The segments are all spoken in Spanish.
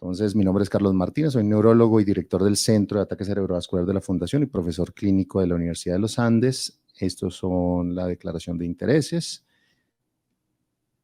Entonces, mi nombre es Carlos Martínez, soy neurólogo y director del Centro de Ataque Cerebrovascular de la Fundación y profesor clínico de la Universidad de los Andes. Estos son la declaración de intereses.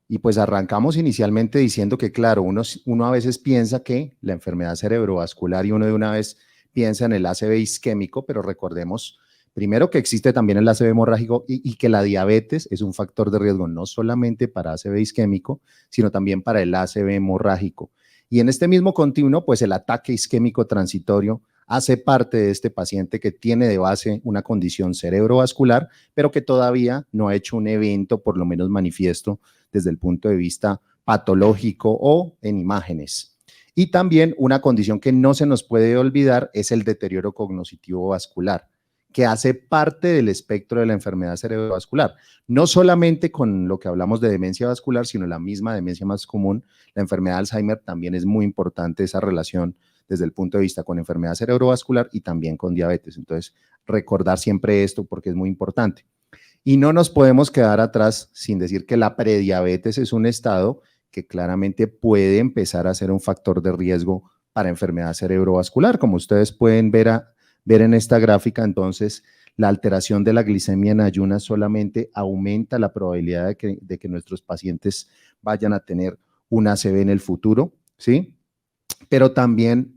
Y pues arrancamos inicialmente diciendo que, claro, uno a veces piensa que la enfermedad cerebrovascular y uno de una vez piensa en el ACV isquémico, pero recordemos primero que existe también el ACV hemorrágico y que la diabetes es un factor de riesgo no solamente para ACV isquémico, sino también para el ACV hemorrágico. Y en este mismo continuo, pues el ataque isquémico transitorio hace parte de este paciente que tiene de base una condición cerebrovascular, pero que todavía no ha hecho un evento por lo menos manifiesto desde el punto de vista patológico o en imágenes. Y también una condición que no se nos puede olvidar es el deterioro cognitivo vascular, que hace parte del espectro de la enfermedad cerebrovascular. No solamente con lo que hablamos de demencia vascular, sino la misma demencia más común, la enfermedad de Alzheimer, también es muy importante esa relación desde el punto de vista con enfermedad cerebrovascular y también con diabetes. Entonces, recordar siempre esto porque es muy importante. Y no nos podemos quedar atrás sin decir que la prediabetes es un estado que claramente puede empezar a ser un factor de riesgo para enfermedad cerebrovascular. Como ustedes pueden ver en esta gráfica, entonces, la alteración de la glicemia en ayunas solamente aumenta la probabilidad de que nuestros pacientes vayan a tener un ACV en el futuro, ¿sí? Pero también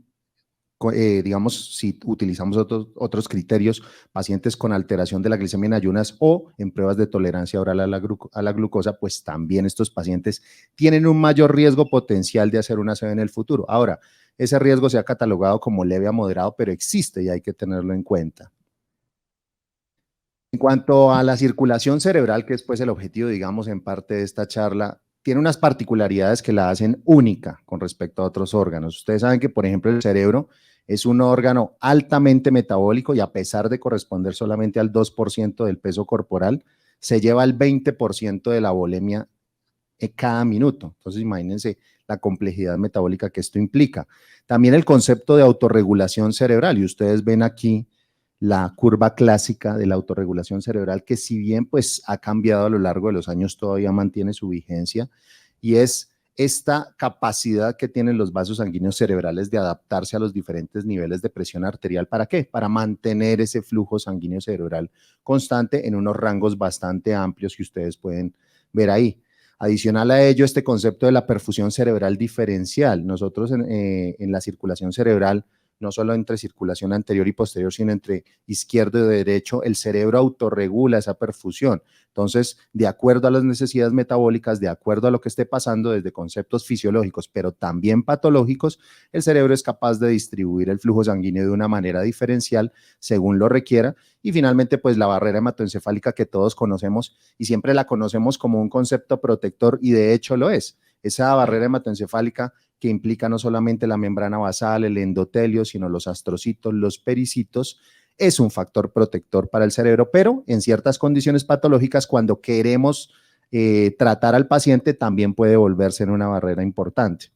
digamos, si utilizamos otros criterios, pacientes con alteración de la glicemia en ayunas o en pruebas de tolerancia oral a la glucosa, pues también estos pacientes tienen un mayor riesgo potencial de hacer una ACV en el futuro. Ahora, ese riesgo se ha catalogado como leve a moderado, pero existe y hay que tenerlo en cuenta. En cuanto a la circulación cerebral, que es pues el objetivo, digamos, en parte de esta charla, tiene unas particularidades que la hacen única con respecto a otros órganos. Ustedes saben que, por ejemplo, el cerebro es un órgano altamente metabólico y a pesar de corresponder solamente al 2% del peso corporal, se lleva el 20% de la volemia cada minuto. Entonces, imagínense la complejidad metabólica que esto implica. También el concepto de autorregulación cerebral, y ustedes ven aquí la curva clásica de la autorregulación cerebral, que si bien pues ha cambiado a lo largo de los años, todavía mantiene su vigencia, y es esta capacidad que tienen los vasos sanguíneos cerebrales de adaptarse a los diferentes niveles de presión arterial. ¿Para qué? Para mantener ese flujo sanguíneo cerebral constante en unos rangos bastante amplios que ustedes pueden ver ahí. Adicional a ello, este concepto de la perfusión cerebral diferencial. Nosotros en la circulación cerebral, no solo entre circulación anterior y posterior, sino entre izquierdo y derecho, el cerebro autorregula esa perfusión. Entonces, de acuerdo a las necesidades metabólicas, de acuerdo a lo que esté pasando desde conceptos fisiológicos, pero también patológicos, el cerebro es capaz de distribuir el flujo sanguíneo de una manera diferencial según lo requiera. Y finalmente, pues la barrera hematoencefálica que todos conocemos y siempre la conocemos como un concepto protector y de hecho lo es. Esa barrera hematoencefálica que implica no solamente la membrana basal, el endotelio, sino los astrocitos, los pericitos, es un factor protector para el cerebro, pero en ciertas condiciones patológicas, cuando queremos tratar al paciente, también puede volverse en una barrera importante.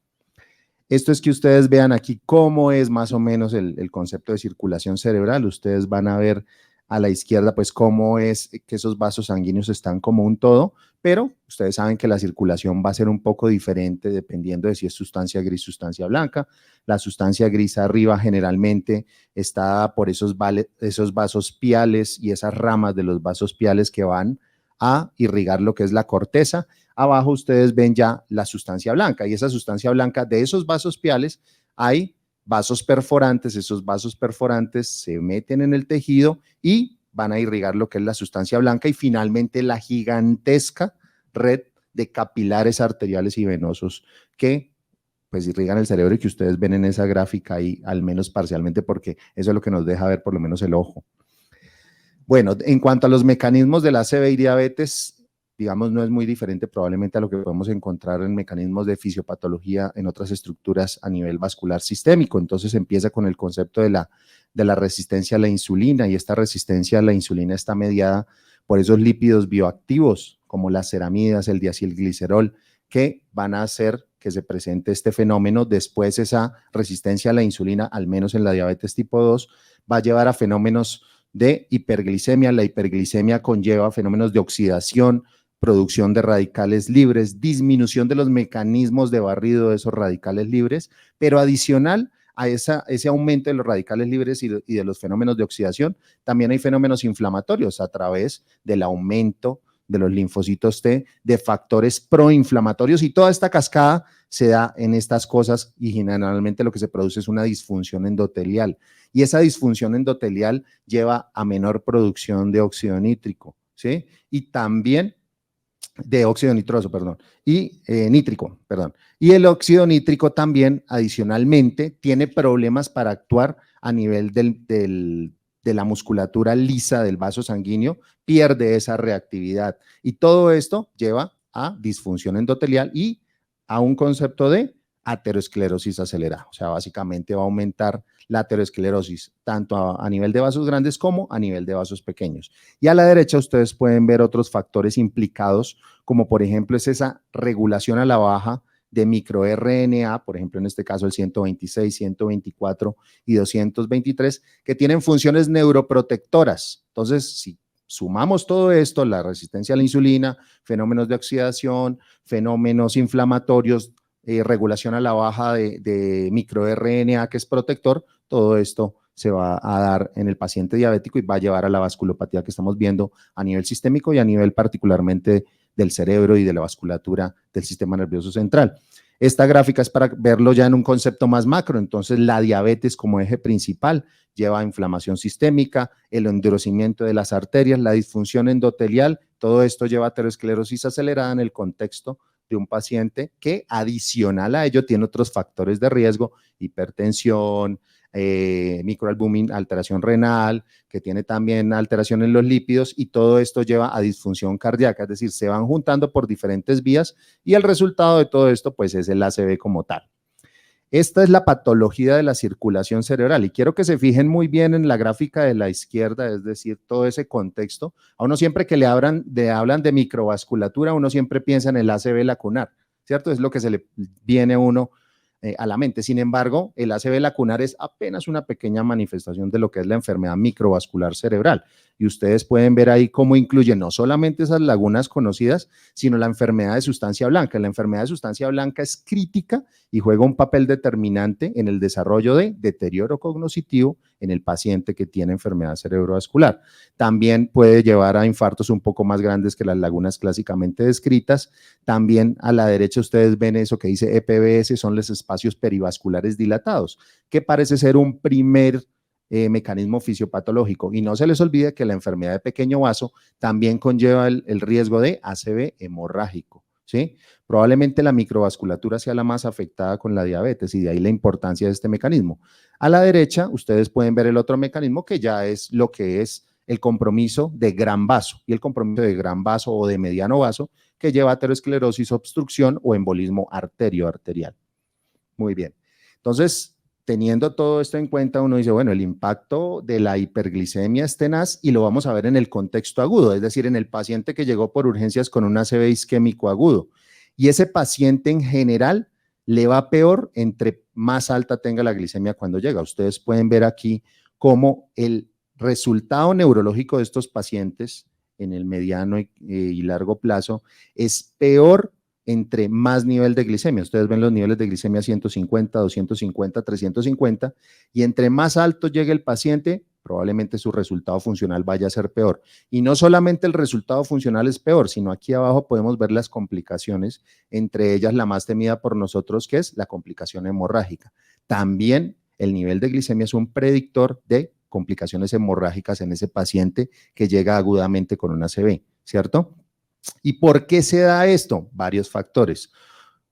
Esto es que ustedes vean aquí cómo es más o menos el concepto de circulación cerebral. Ustedes van a ver a la izquierda, pues cómo es que esos vasos sanguíneos están como un todo, pero ustedes saben que la circulación va a ser un poco diferente dependiendo de si es sustancia gris, sustancia blanca. La sustancia gris arriba generalmente está por esos vasos piales y esas ramas de los vasos piales que van a irrigar lo que es la corteza. Abajo ustedes ven ya la sustancia blanca y esa sustancia blanca de esos vasos piales hay vasos perforantes, esos vasos perforantes se meten en el tejido y van a irrigar lo que es la sustancia blanca y finalmente la gigantesca red de capilares arteriales y venosos que pues irrigan el cerebro y que ustedes ven en esa gráfica ahí, al menos parcialmente, porque eso es lo que nos deja ver por lo menos el ojo. Bueno, en cuanto a los mecanismos de la ACV y diabetes, digamos, no es muy diferente probablemente a lo que podemos encontrar en mecanismos de fisiopatología en otras estructuras a nivel vascular sistémico. Entonces empieza con el concepto de la resistencia a la insulina y esta resistencia a la insulina está mediada por esos lípidos bioactivos como las ceramidas, el diacilglicerol, que van a hacer que se presente este fenómeno. Después esa resistencia a la insulina, al menos en la diabetes tipo 2, va a llevar a fenómenos de hiperglicemia. La hiperglicemia conlleva fenómenos de oxidación, producción de radicales libres, disminución de los mecanismos de barrido de esos radicales libres, pero adicional a ese aumento de los radicales libres y de los fenómenos de oxidación, también hay fenómenos inflamatorios a través del aumento de los linfocitos T, de factores proinflamatorios, y toda esta cascada se da en estas cosas, y generalmente lo que se produce es una disfunción endotelial, y esa disfunción endotelial lleva a menor producción de óxido nítrico, ¿sí? Y también de óxido nitroso, perdón, y nítrico, perdón. Y el óxido nítrico también, adicionalmente, tiene problemas para actuar a nivel de la musculatura lisa del vaso sanguíneo, pierde esa reactividad. Y todo esto lleva a disfunción endotelial y a un concepto de aterosclerosis acelerada. O sea, básicamente va a aumentar la aterosclerosis, tanto a nivel de vasos grandes como a nivel de vasos pequeños. Y a la derecha ustedes pueden ver otros factores implicados, como por ejemplo es esa regulación a la baja de microRNA, por ejemplo en este caso el 126, 124 y 223, que tienen funciones neuroprotectoras. Entonces, si sumamos todo esto, la resistencia a la insulina, fenómenos de oxidación, fenómenos inflamatorios, regulación a la baja de microRNA, que es protector, todo esto se va a dar en el paciente diabético y va a llevar a la vasculopatía que estamos viendo a nivel sistémico y a nivel particularmente del cerebro y de la vasculatura del sistema nervioso central. Esta gráfica es para verlo ya en un concepto más macro. Entonces, la diabetes como eje principal lleva a inflamación sistémica, el endurecimiento de las arterias, la disfunción endotelial, todo esto lleva a aterosclerosis acelerada en el contexto de un paciente que adicional a ello tiene otros factores de riesgo, hipertensión, microalbúmin, alteración renal, que tiene también alteración en los lípidos, y todo esto lleva a disfunción cardíaca, es decir, se van juntando por diferentes vías y el resultado de todo esto pues es el ACV como tal. Esta es la patología de la circulación cerebral y quiero que se fijen muy bien en la gráfica de la izquierda, es decir, todo ese contexto. A uno siempre que le hablan de microvasculatura, uno siempre piensa en el ACV lacunar, ¿cierto? Es lo que se le viene a uno a la mente. Sin embargo, el ACV lacunar es apenas una pequeña manifestación de lo que es la enfermedad microvascular cerebral. Y ustedes pueden ver ahí cómo incluye no solamente esas lagunas conocidas, sino la enfermedad de sustancia blanca. La enfermedad de sustancia blanca es crítica y juega un papel determinante en el desarrollo de deterioro cognitivo en el paciente que tiene enfermedad cerebrovascular. También puede llevar a infartos un poco más grandes que las lagunas clásicamente descritas. También a la derecha ustedes ven eso que dice EPBS, son los espacios perivasculares dilatados, que parece ser un primer mecanismo fisiopatológico. Y no se les olvide que la enfermedad de pequeño vaso también conlleva el riesgo de ACV hemorrágico, ¿sí? Probablemente la microvasculatura sea la más afectada con la diabetes y de ahí la importancia de este mecanismo. A la derecha ustedes pueden ver el otro mecanismo que ya es lo que es el compromiso de gran vaso y el compromiso de gran vaso o de mediano vaso que lleva a aterosclerosis, obstrucción o embolismo arterial. Muy bien. Entonces, teniendo todo esto en cuenta, uno dice, bueno, el impacto de la hiperglicemia es tenaz y lo vamos a ver en el contexto agudo, es decir, en el paciente que llegó por urgencias con un ACV isquémico agudo. Y ese paciente en general le va peor entre más alta tenga la glicemia cuando llega. Ustedes pueden ver aquí cómo el resultado neurológico de estos pacientes en el mediano y largo plazo es peor entre más nivel de glicemia. Ustedes ven los niveles de glicemia 150, 250, 350, y entre más alto llegue el paciente, probablemente su resultado funcional vaya a ser peor. Y no solamente el resultado funcional es peor, sino aquí abajo podemos ver las complicaciones, entre ellas la más temida por nosotros, que es la complicación hemorrágica. También el nivel de glicemia es un predictor de complicaciones hemorrágicas en ese paciente que llega agudamente con un ACV, ¿cierto? ¿Y por qué se da esto? Varios factores.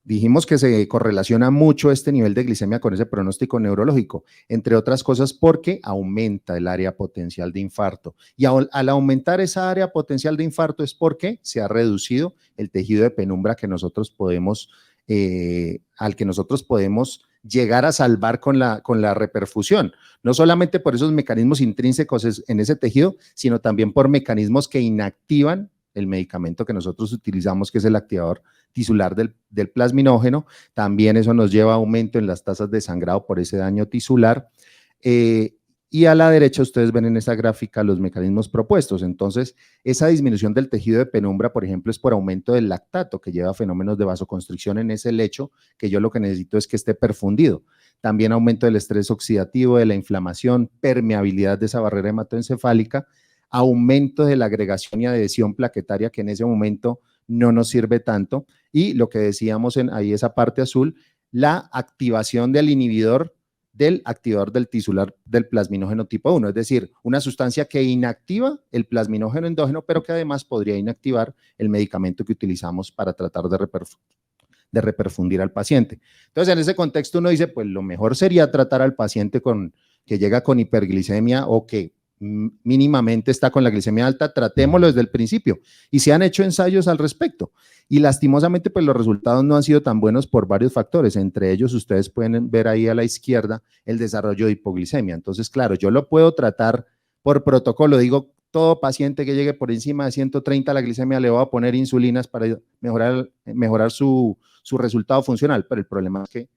Dijimos que se correlaciona mucho este nivel de glicemia con ese pronóstico neurológico, entre otras cosas porque aumenta el área potencial de infarto. Y al aumentar esa área potencial de infarto es porque se ha reducido el tejido de penumbra que nosotros podemos, al que nosotros podemos llegar a salvar con la reperfusión. No solamente por esos mecanismos intrínsecos en ese tejido, sino también por mecanismos que inactivan el medicamento que nosotros utilizamos, que es el activador tisular del plasminógeno. También eso nos lleva a aumento en las tasas de sangrado por ese daño tisular. y a la derecha ustedes ven en esa gráfica los mecanismos propuestos. Entonces, esa disminución del tejido de penumbra, por ejemplo, es por aumento del lactato, que lleva a fenómenos de vasoconstricción en ese lecho, que yo lo que necesito es que esté perfundido. También aumento del estrés oxidativo, de la inflamación, permeabilidad de esa barrera hematoencefálica, aumento de la agregación y adhesión plaquetaria, que en ese momento no nos sirve tanto, y lo que decíamos ahí, esa parte azul, la activación del inhibidor del activador del tisular del plasminógeno tipo 1, es decir, una sustancia que inactiva el plasminógeno endógeno, pero que además podría inactivar el medicamento que utilizamos para tratar de reperfundir al paciente. Entonces, en ese contexto uno dice, pues lo mejor sería tratar al paciente que llega con hiperglicemia o que mínimamente está con la glicemia alta, tratémoslo desde el principio. Y se han hecho ensayos al respecto. Y lastimosamente, pues los resultados no han sido tan buenos por varios factores. Entre ellos, ustedes pueden ver ahí a la izquierda el desarrollo de hipoglicemia. Entonces, claro, yo lo puedo tratar por protocolo. Digo, todo paciente que llegue por encima de 130 la glicemia le voy a poner insulinas para mejorar su resultado funcional. Pero el problema es que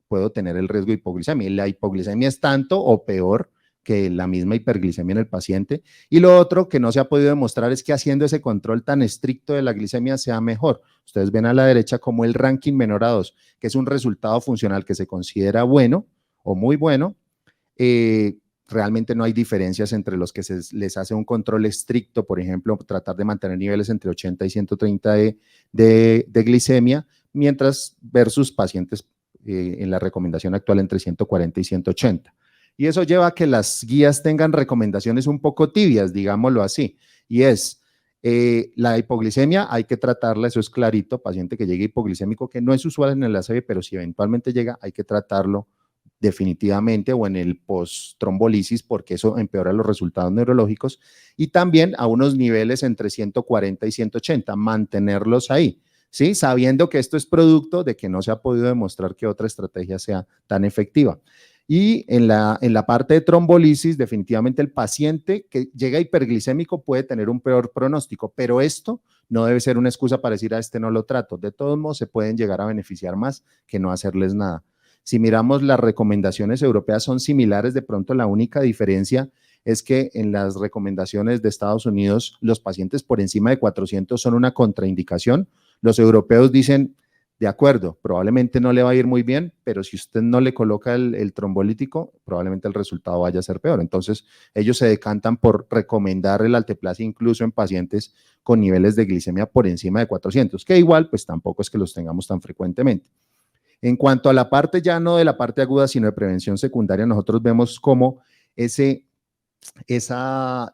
puedo tener el riesgo de hipoglicemia. Y la hipoglicemia es tanto o peor que la misma hiperglicemia en el paciente. Y lo otro que no se ha podido demostrar es que haciendo ese control tan estricto de la glicemia sea mejor. Ustedes ven a la derecha como el ranking menor a 2, que es un resultado funcional que se considera bueno o muy bueno. Realmente no hay diferencias entre los que se les hace un control estricto, por ejemplo, tratar de mantener niveles entre 80 y 130 de glicemia, mientras versus pacientes en la recomendación actual entre 140 y 180. Y eso lleva a que las guías tengan recomendaciones un poco tibias, digámoslo así, y es la hipoglicemia, hay que tratarla, eso es clarito, paciente que llegue hipoglicémico, que no es usual en el ACV, pero si eventualmente llega, hay que tratarlo definitivamente o en el post-trombolisis, porque eso empeora los resultados neurológicos, y también a unos niveles entre 140 y 180, mantenerlos ahí, ¿sí? Sabiendo que esto es producto de que no se ha podido demostrar que otra estrategia sea tan efectiva. Y en la parte de trombolisis, definitivamente el paciente que llega hiperglicémico puede tener un peor pronóstico, pero esto no debe ser una excusa para decir a este no lo trato. De todos modos, se pueden llegar a beneficiar más que no hacerles nada. Si miramos las recomendaciones europeas son similares, de pronto la única diferencia es que en las recomendaciones de Estados Unidos los pacientes por encima de 400 son una contraindicación. Los europeos dicen, de acuerdo, probablemente no le va a ir muy bien, pero si usted no le coloca el trombolítico, probablemente el resultado vaya a ser peor. Entonces, ellos se decantan por recomendar el alteplase incluso en pacientes con niveles de glicemia por encima de 400, que igual, pues tampoco es que los tengamos tan frecuentemente. En cuanto a la parte ya no de la parte aguda, sino de prevención secundaria, nosotros vemos cómo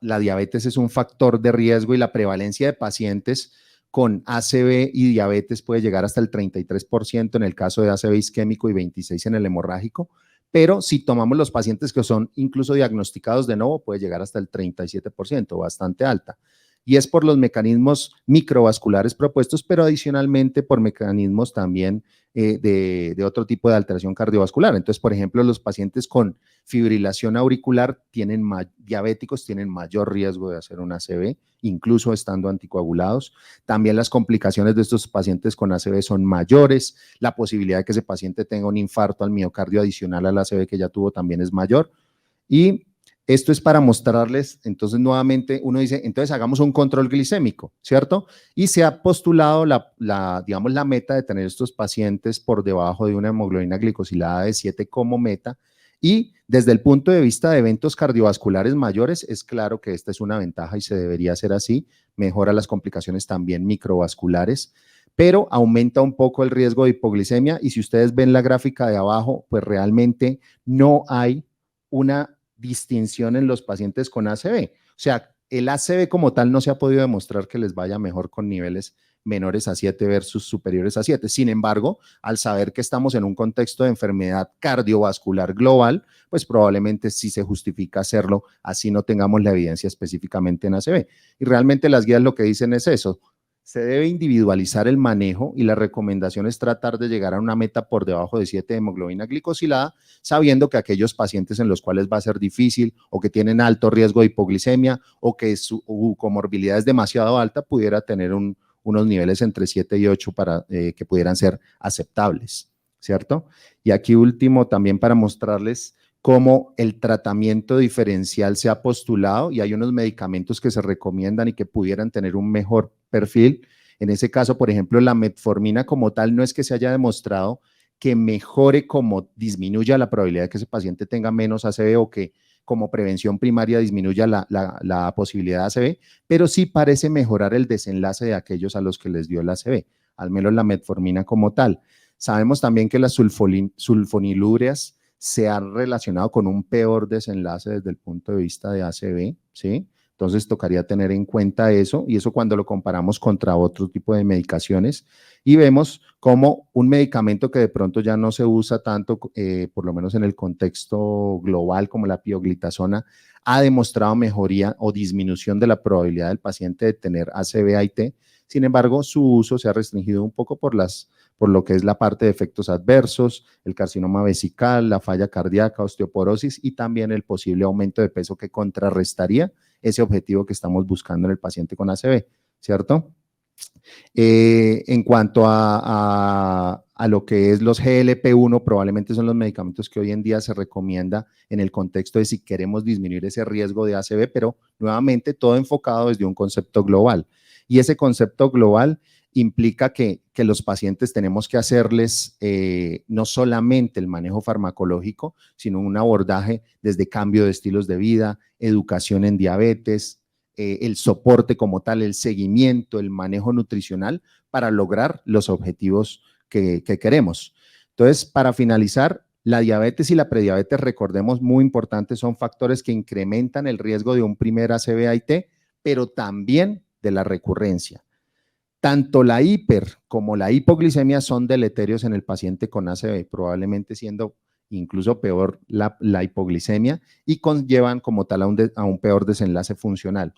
la diabetes es un factor de riesgo y la prevalencia de pacientes con ACV y diabetes puede llegar hasta el 33% en el caso de ACV isquémico y 26% en el hemorrágico, pero si tomamos los pacientes que son incluso diagnosticados de nuevo, puede llegar hasta el 37%, bastante alta. Y es por los mecanismos microvasculares propuestos, pero adicionalmente por mecanismos también de otro tipo de alteración cardiovascular. Entonces, por ejemplo, los pacientes con fibrilación auricular diabéticos tienen mayor riesgo de hacer un ACV, incluso estando anticoagulados. También las complicaciones de estos pacientes con ACV son mayores. La posibilidad de que ese paciente tenga un infarto al miocardio adicional al ACV que ya tuvo también es mayor. Y esto es para mostrarles, entonces nuevamente uno dice, entonces hagamos un control glicémico, ¿cierto? Y se ha postulado digamos, la meta de tener estos pacientes por debajo de una hemoglobina glicosilada de 7 como meta, y desde el punto de vista de eventos cardiovasculares mayores, es claro que esta es una ventaja y se debería hacer así, mejora las complicaciones también microvasculares, pero aumenta un poco el riesgo de hipoglicemia, y si ustedes ven la gráfica de abajo, pues realmente no hay una distinción en los pacientes con ACV. O sea, el ACV como tal no se ha podido demostrar que les vaya mejor con niveles menores a 7 versus superiores a 7. Sin embargo, al saber que estamos en un contexto de enfermedad cardiovascular global, pues probablemente sí se justifica hacerlo, así no tengamos la evidencia específicamente en ACV. Y realmente las guías lo que dicen es eso. Se debe individualizar el manejo y la recomendación es tratar de llegar a una meta por debajo de 7 de hemoglobina glicosilada, sabiendo que aquellos pacientes en los cuales va a ser difícil o que tienen alto riesgo de hipoglicemia o que su comorbilidad es demasiado alta, pudiera tener unos niveles entre 7 y 8 para que pudieran ser aceptables, ¿cierto? Y aquí último también para mostrarles cómo el tratamiento diferencial se ha postulado y hay unos medicamentos que se recomiendan y que pudieran tener un mejor perfil. En ese caso, por ejemplo, la metformina como tal no es que se haya demostrado que mejore como disminuya la probabilidad de que ese paciente tenga menos ACV o que como prevención primaria disminuya la posibilidad de ACV, pero sí parece mejorar el desenlace de aquellos a los que les dio el ACV, al menos la metformina como tal. Sabemos también que las sulfonilúreas se han relacionado con un peor desenlace desde el punto de vista de ACV, ¿sí? Entonces tocaría tener en cuenta eso, y eso cuando lo comparamos contra otro tipo de medicaciones, y vemos como un medicamento que de pronto ya no se usa tanto, por lo menos en el contexto global, como la pioglitazona, ha demostrado mejoría o disminución de la probabilidad del paciente de tener ACV-AIT. Sin embargo, su uso se ha restringido un poco por lo que es la parte de efectos adversos, el carcinoma vesical, la falla cardíaca, osteoporosis y también el posible aumento de peso que contrarrestaría ese objetivo que estamos buscando en el paciente con ACV, ¿cierto? En cuanto a lo que es los GLP-1, probablemente son los medicamentos que hoy en día se recomienda en el contexto de si queremos disminuir ese riesgo de ACV, pero nuevamente todo enfocado desde un concepto global. Y ese concepto global implica que los pacientes tenemos que hacerles no solamente el manejo farmacológico, sino un abordaje desde cambio de estilos de vida, educación en diabetes, el soporte como tal, el seguimiento, el manejo nutricional para lograr los objetivos que queremos. Entonces, para finalizar, la diabetes y la prediabetes, recordemos, muy importantes, son factores que incrementan el riesgo de un primer ACV-AIT, pero también de la recurrencia. Tanto la hiper como la hipoglicemia son deleterios en el paciente con ACV, probablemente siendo incluso peor la hipoglicemia y conllevan como tal a un peor desenlace funcional.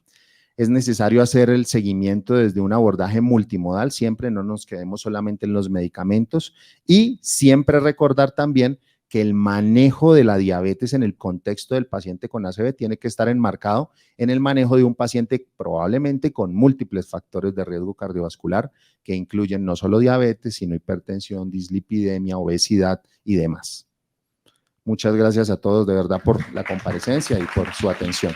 Es necesario hacer el seguimiento desde un abordaje multimodal, siempre no nos quedemos solamente en los medicamentos y siempre recordar también que el manejo de la diabetes en el contexto del paciente con ACV tiene que estar enmarcado en el manejo de un paciente probablemente con múltiples factores de riesgo cardiovascular que incluyen no solo diabetes, sino hipertensión, dislipidemia, obesidad y demás. Muchas gracias a todos de verdad por la comparecencia y por su atención.